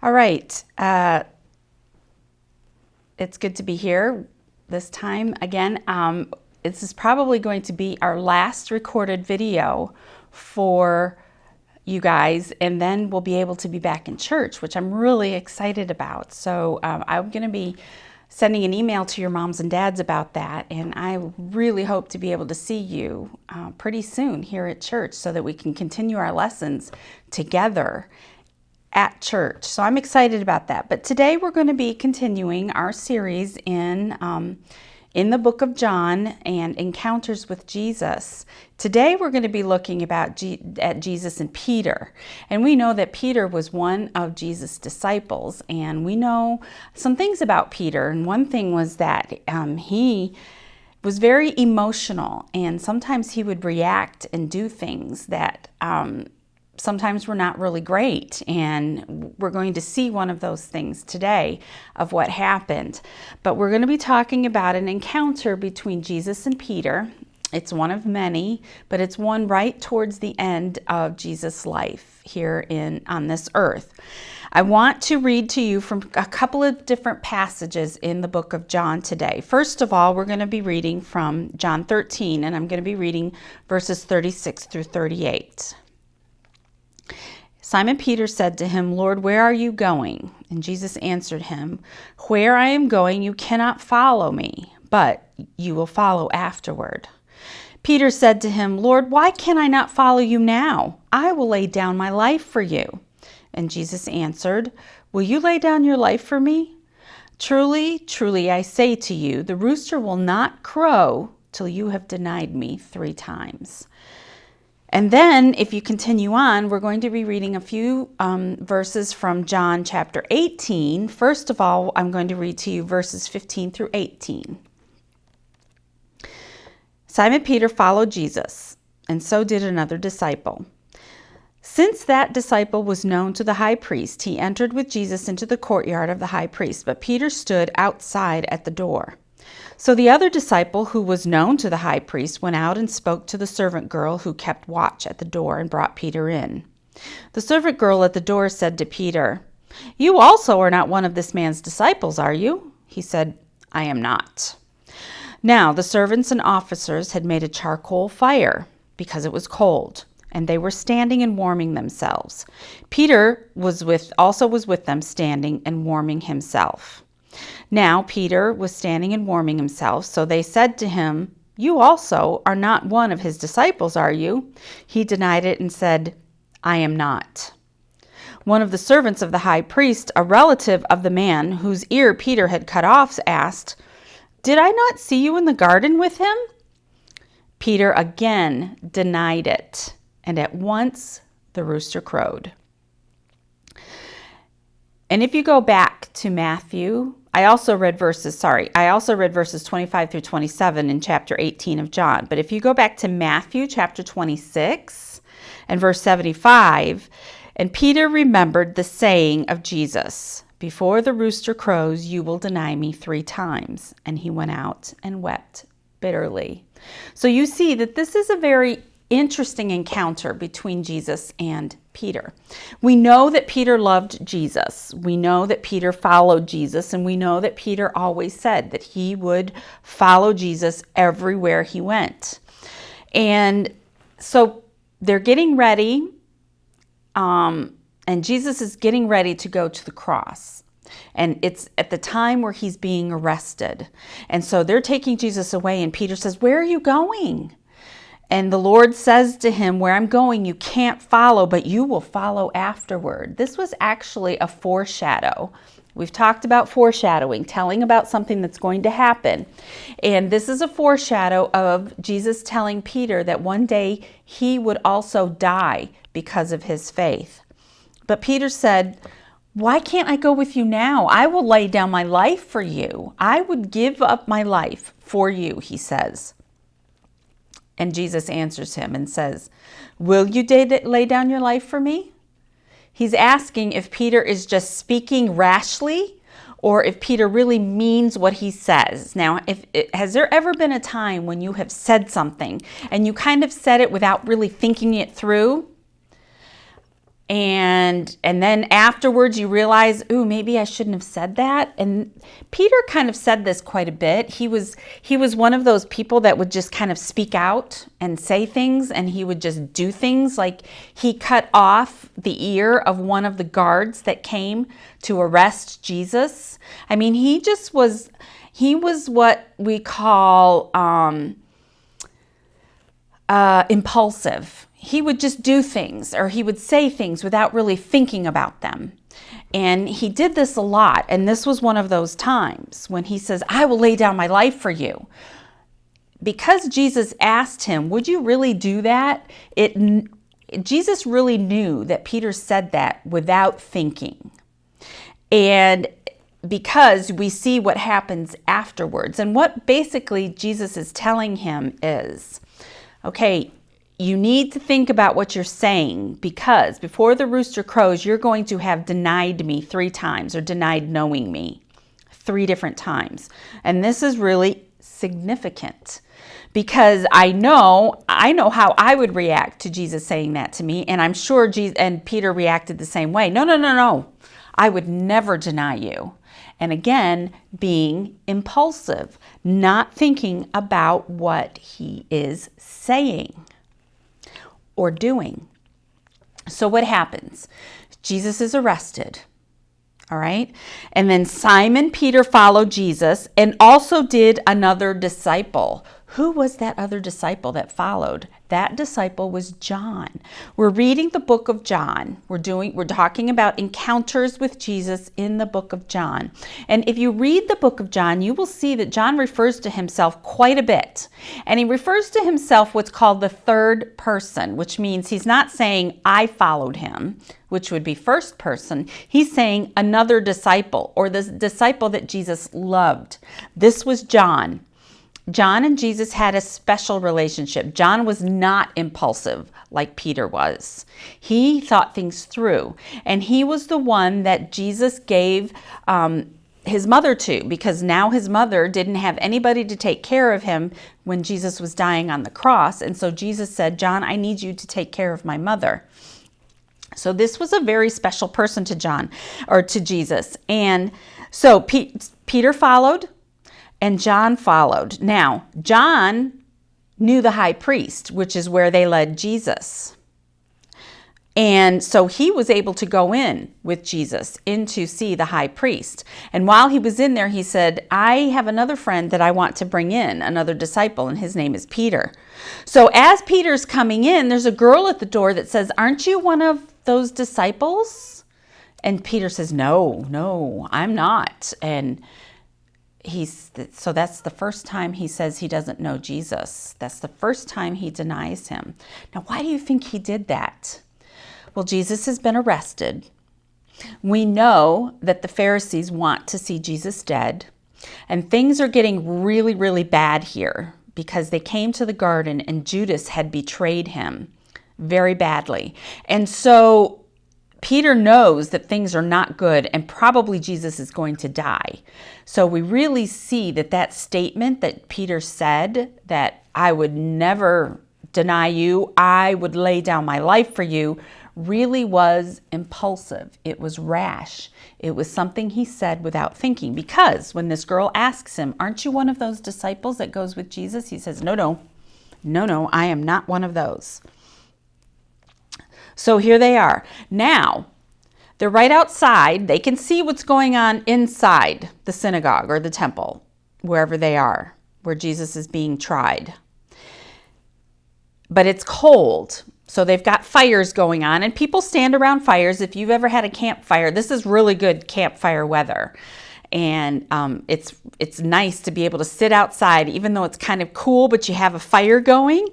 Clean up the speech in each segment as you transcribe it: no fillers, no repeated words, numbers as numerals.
All right. It's good to be here this time again. This is probably going to be our last recorded video for you guys, and then we'll be able to be back in church, which I'm really excited about. So I'm going to be sending an email to your moms and dads about that, and I really hope to be able to see you pretty soon here at church so that we can continue our lessons together at church. So I'm excited about that. But today we're going to be continuing our series in the book of John and encounters with Jesus. Today we're going to be looking at Jesus and Peter. And we know that Peter was one of Jesus' disciples, and we know some things about Peter. And one thing was that he was very emotional, and sometimes he would react and do things that sometimes were not really great, and we're going to see one of those things today of what happened. But we're going to be talking about an encounter between Jesus and Peter. It's one of many, but it's one right towards the end of Jesus' life here on this earth. I want to read to you from a couple of different passages in the book of John today. First of all, we're going to be reading from John 13, and I'm going to be reading verses 36 through 38. Simon Peter said to him, "Lord, where are you going?" And Jesus answered him, "Where I am going, you cannot follow me, but you will follow afterward." Peter said to him, "Lord, why can I not follow you now? I will lay down my life for you." And Jesus answered, "Will you lay down your life for me? Truly, truly, I say to you, the rooster will not crow till you have denied me 3 times. And then, if you continue on, we're going to be reading a few verses from John chapter 18. First of all, I'm going to read to you verses 15 through 18. Simon Peter followed Jesus, and so did another disciple. Since that disciple was known to the high priest, he entered with Jesus into the courtyard of the high priest, but Peter stood outside at the door. So the other disciple, who was known to the high priest, went out and spoke to the servant girl who kept watch at the door and brought Peter in. The servant girl at the door said to Peter, "You also are not one of this man's disciples, are you?" He said, "I am not." Now the servants and officers had made a charcoal fire because it was cold, and they were standing and warming themselves. Peter also was with them, standing and warming himself. Now Peter was standing and warming himself, so they said to him, "You also are not one of his disciples, are you?" He denied it and said, "I am not." One of the servants of the high priest, a relative of the man whose ear Peter had cut off, asked, "Did I not see you in the garden with him?" Peter again denied it, and at once the rooster crowed. And if you go back to Matthew, I also read verses 25 through 27 in chapter 18 of John. But if you go back to Matthew chapter 26 and verse 75, and Peter remembered the saying of Jesus, "Before the rooster crows, you will deny me 3 times." And he went out and wept bitterly. So you see that this is a very interesting encounter between Jesus and Peter. We know that Peter loved Jesus. We know that Peter followed Jesus, and we know that Peter always said that he would follow Jesus everywhere he went. And so they're getting ready, and Jesus is getting ready to go to the cross. And it's at the time where he's being arrested. And so they're taking Jesus away, and Peter says, "Where are you going?" And the Lord says to him, "Where I'm going, you can't follow, but you will follow afterward." This was actually a foreshadow. We've talked about foreshadowing, telling about something that's going to happen. And this is a foreshadow of Jesus telling Peter that one day he would also die because of his faith. But Peter said, "Why can't I go with you now? I will lay down my life for you. I would give up my life for you," he says. And Jesus answers him and says, "Will you lay down your life for me?" He's asking if Peter is just speaking rashly or if Peter really means what he says. Now, has there ever been a time when you have said something and you kind of said it without really thinking it through? And then afterwards you realize, ooh, maybe I shouldn't have said that. And Peter kind of said this quite a bit. He was one of those people that would just kind of speak out and say things, and he would just do things. Like he cut off the ear of one of the guards that came to arrest Jesus. I mean, he was what we call impulsive. He would just do things, or he would say things without really thinking about them. And he did this a lot. And this was one of those times when he says, I will lay down my life for you. Because Jesus asked him, would you really do that? Jesus really knew that Peter said that without thinking. And because we see what happens afterwards. And what basically Jesus is telling him is, okay, you need to think about what you're saying, because before the rooster crows, you're going to have denied me 3 times, or denied knowing me 3 different times. And this is really significant, because I know how I would react to Jesus saying that to me. And I'm sure and Peter reacted the same way. No. I would never deny you. And again, being impulsive, not thinking about what he is saying or doing. So what happens? Jesus is arrested. All right. And then Simon Peter followed Jesus, and also did another disciple. Who was that other disciple that followed? That disciple was John. We're reading the book of John. We're talking about encounters with Jesus in the book of John. And if you read the book of John, you will see that John refers to himself quite a bit. And he refers to himself what's called the third person, which means he's not saying I followed him, which would be first person. He's saying another disciple, or the disciple that Jesus loved. This was John. John and Jesus had a special relationship. John was not impulsive like Peter was. He thought things through, and he was the one that Jesus gave his mother to, because now his mother didn't have anybody to take care of him when Jesus was dying on the cross. And so Jesus said, John, I need you to take care of my mother. So this was a very special person to John, or to Jesus. And so Peter followed, and John followed. Now, John knew the high priest, which is where they led Jesus. And so he was able to go in with Jesus in to see the high priest. And while he was in there, he said, I have another friend that I want to bring in, another disciple, and his name is Peter. So as Peter's coming in, there's a girl at the door that says, aren't you one of those disciples? And Peter says, no, I'm not. And so that's the first time he says he doesn't know Jesus. That's the first time he denies him. Now, why do you think he did that? Well, Jesus has been arrested. We know that the Pharisees want to see Jesus dead, and things are getting really, really bad here, because they came to the garden and Judas had betrayed him very badly. And so Peter knows that things are not good, and probably Jesus is going to die. So we really see that statement that Peter said, that I would never deny you, I would lay down my life for you, really was impulsive. It was rash. It was something he said without thinking. Because when this girl asks him, aren't you one of those disciples that goes with Jesus? He says, no, I am not one of those. So here they are. Now, they're right outside. They can see what's going on inside the synagogue or the temple, wherever they are, where Jesus is being tried. But it's cold. So they've got fires going on, and people stand around fires. If you've ever had a campfire, this is really good campfire weather. And it's nice to be able to sit outside, even though it's kind of cool, but you have a fire going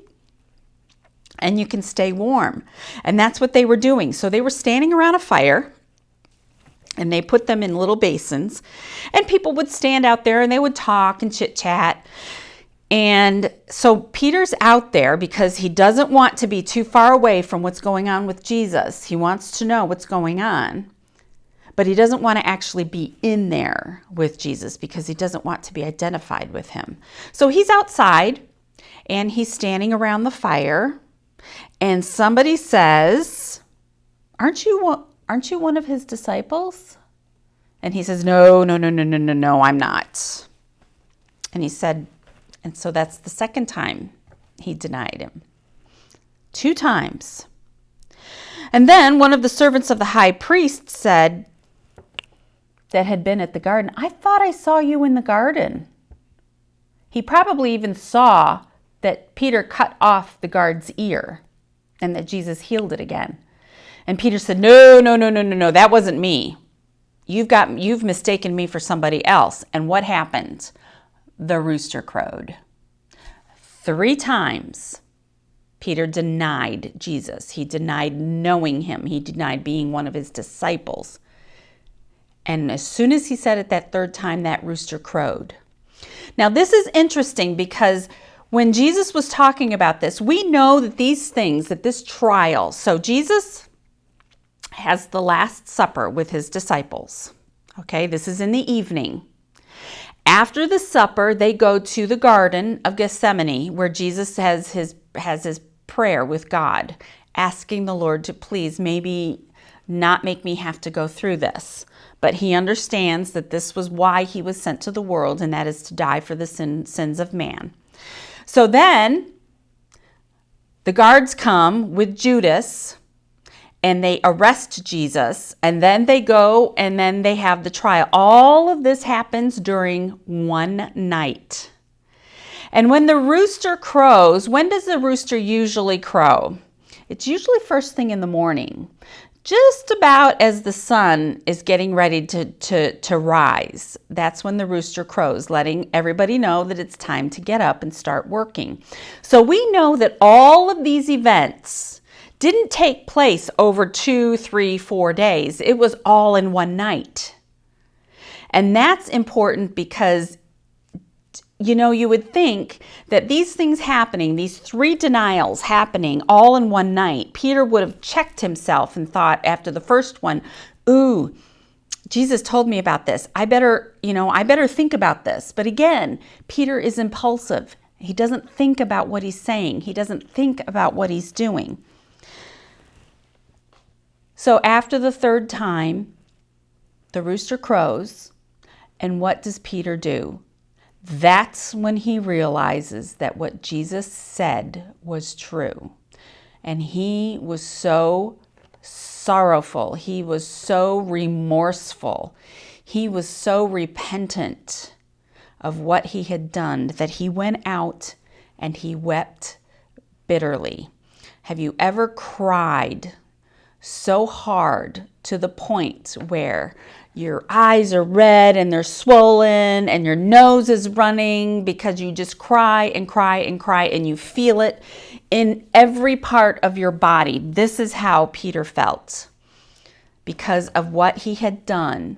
and you can stay warm. And that's what they were doing. So they were standing around a fire, and they put them in little basins, and people would stand out there and they would talk and chit chat. And so Peter's out there because he doesn't want to be too far away from what's going on with Jesus. He wants to know what's going on, but he doesn't want to actually be in there with Jesus because he doesn't want to be identified with him. So he's outside and he's standing around the fire, and somebody says, aren't you one of his disciples? And he says, no, I'm not. And he said, and so that's the second time he denied him. 2 times. And then one of the servants of the high priest said, that had been at the garden, I thought I saw you in the garden. He probably even saw that Peter cut off the guard's ear and that Jesus healed it again. And Peter said, no, that wasn't me. You've mistaken me for somebody else. And what happened? The rooster crowed. 3 times Peter denied Jesus. He denied knowing him. He denied being one of his disciples. And as soon as he said it that 3rd time, that rooster crowed. Now, this is interesting because when Jesus was talking about this, we know that these things, that this trial, so Jesus has the Last Supper with his disciples. Okay, this is in the evening. After the supper, they go to the Garden of Gethsemane, where Jesus has his prayer with God, asking the Lord to please maybe not make me have to go through this. But he understands that this was why he was sent to the world, and that is to die for the sins of man. So then the guards come with Judas, and they arrest Jesus, and then they go, and then they have the trial. All of this happens during one night. And when the rooster crows, when does the rooster usually crow? It's usually first thing in the morning, just about as the sun is getting ready to rise. That's when the rooster crows, letting everybody know that it's time to get up and start working. So we know that all of these events didn't take place over 2, 3, 4 days. It was all in one night. And that's important because you would think that these things happening, these 3 denials happening all in one night, Peter would have checked himself and thought after the first one, ooh, Jesus told me about this. I better think about this. But again, Peter is impulsive. He doesn't think about what he's saying. He doesn't think about what he's doing. So after the 3rd time, the rooster crows, and what does Peter do? That's when he realizes that what Jesus said was true. And he was so sorrowful. He was so remorseful. He was so repentant of what he had done that he went out and he wept bitterly. Have you ever cried so hard to the point where your eyes are red and they're swollen and your nose is running because you just cry and cry and cry and you feel it in every part of your body? This is how Peter felt because of what he had done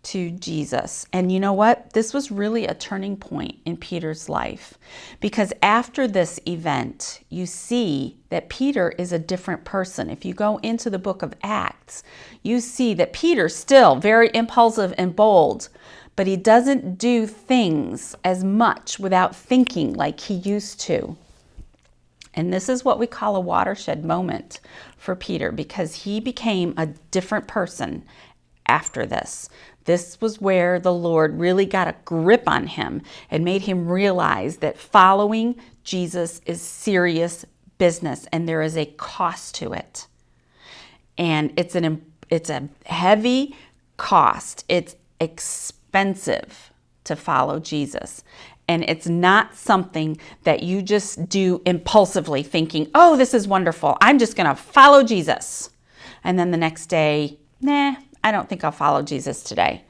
to Jesus. And you know what? This was really a turning point in Peter's life, because after this event, you see that Peter is a different person. If you go into the book of Acts, you see that Peter's still very impulsive and bold, but he doesn't do things as much without thinking like he used to. And this is what we call a watershed moment for Peter, because he became a different person after this. This was where the Lord really got a grip on him and made him realize that following Jesus is serious business and there is a cost to it. And it's a heavy cost. It's expensive to follow Jesus. And it's not something that you just do impulsively thinking, oh, this is wonderful. I'm just going to follow Jesus. And then the next day, I don't think I'll follow Jesus today.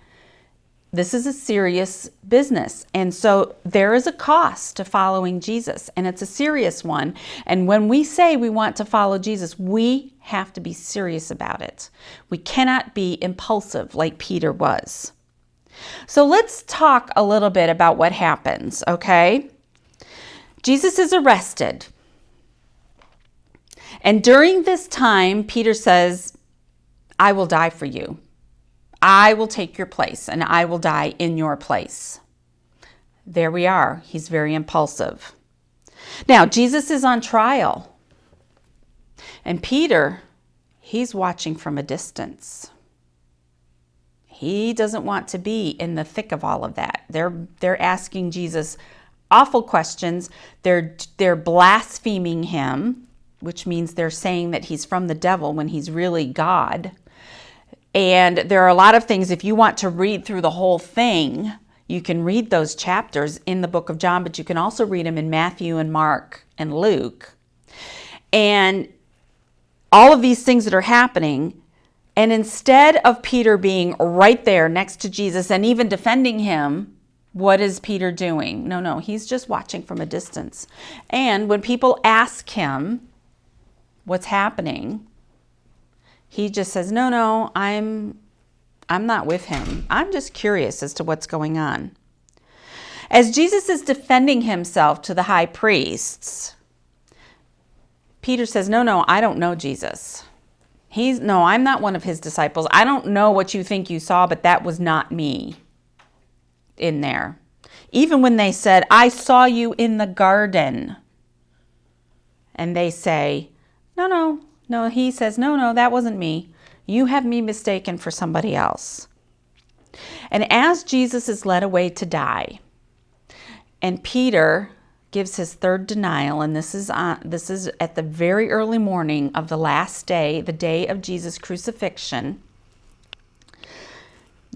This is a serious business. And so there is a cost to following Jesus, and it's a serious one. And when we say we want to follow Jesus, we have to be serious about it. We cannot be impulsive like Peter was. So let's talk a little bit about what happens, okay? Jesus is arrested. And during this time, Peter says, I will die for you. I will take your place and I will die in your place. There we are. He's very impulsive. Now, Jesus is on trial. And Peter, he's watching from a distance. He doesn't want to be in the thick of all of that. They're asking Jesus awful questions. They're blaspheming him, which means they're saying that he's from the devil when he's really God. And there are a lot of things, if you want to read through the whole thing, you can read those chapters in the book of John, but you can also read them in Matthew and Mark and Luke. And all of these things that are happening, and instead of Peter being right there next to Jesus and even defending him, what is Peter doing? No, he's just watching from a distance. And when people ask him what's happening, he just says, no, I'm not with him. I'm just curious as to what's going on. As Jesus is defending himself to the high priests, Peter says, no, I don't know Jesus. I'm not one of his disciples. I don't know what you think you saw, but that was not me in there. Even when they said, I saw you in the garden. And they say, no, he says, no, that wasn't me. You have me mistaken for somebody else. And as Jesus is led away to die, and Peter gives his third denial, and this is at the very early morning of the last day, the day of Jesus' crucifixion.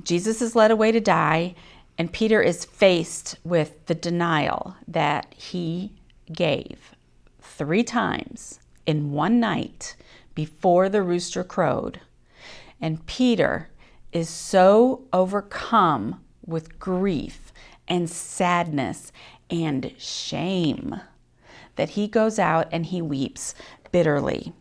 Jesus is led away to die, and Peter is faced with the denial that he gave 3 times in one night before the rooster crowed. And Peter is so overcome with grief and sadness and shame that he goes out and he weeps bitterly.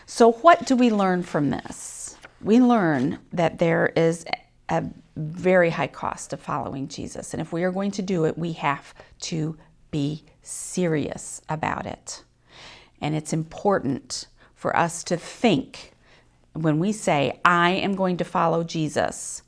So what do we learn from this? We learn that there is a very high cost of following Jesus. And if we are going to do it, we have to be serious about it. And it's important for us to think when we say, I am going to follow Jesus,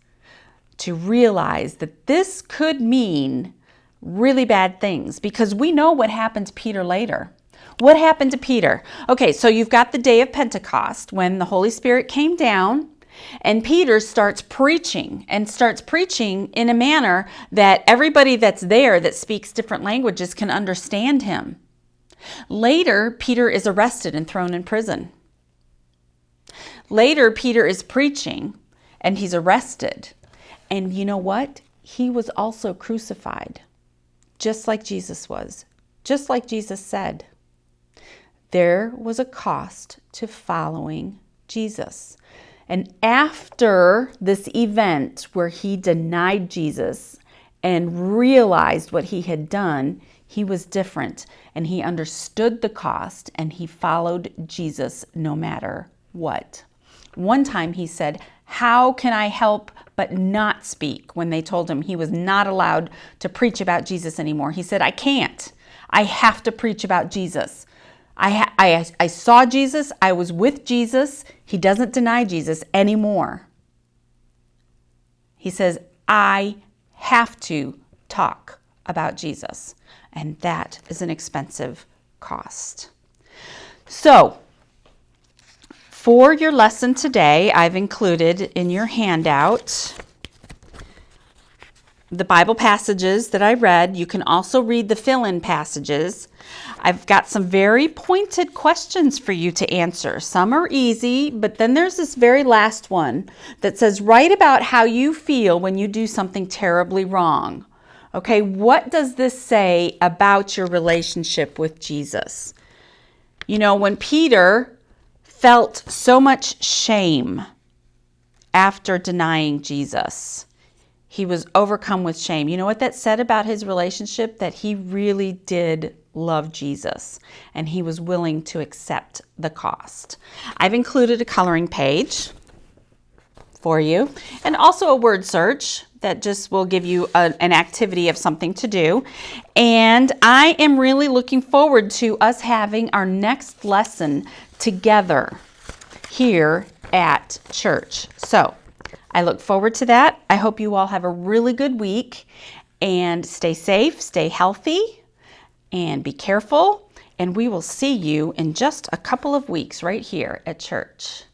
to realize that this could mean really bad things, because we know what happened to Peter later. What happened to Peter? Okay, so you've got the day of Pentecost when the Holy Spirit came down, and Peter starts preaching in a manner that everybody that's there that speaks different languages can understand him. Later, Peter is arrested and thrown in prison. Later, Peter is preaching and he's arrested. And you know what? He was also crucified, just like Jesus was, just like Jesus said. There was a cost to following Jesus. And after this event where he denied Jesus and realized what he had done, he was different and he understood the cost and he followed Jesus no matter what. One time he said, how can I help but not speak? When they told him he was not allowed to preach about Jesus anymore. He said, I can't. I have to preach about Jesus. I saw Jesus. I was with Jesus. He doesn't deny Jesus anymore. He says, I have to talk about Jesus. And that is an expensive cost. So, for your lesson today, I've included in your handout the Bible passages that I read. You can also read the fill-in passages. I've got some very pointed questions for you to answer. Some are easy, but then there's this very last one that says, write about how you feel when you do something terribly wrong. Okay, what does this say about your relationship with Jesus? You know, when Peter felt so much shame after denying Jesus, he was overcome with shame. You know what that said about his relationship? That he really did love Jesus and he was willing to accept the cost. I've included a coloring page for you and also a word search that just will give you an activity of something to do. And I am really looking forward to us having our next lesson together here at church. So I look forward to that. I hope you all have a really good week and stay safe, stay healthy, and be careful. And we will see you in just a couple of weeks right here at church.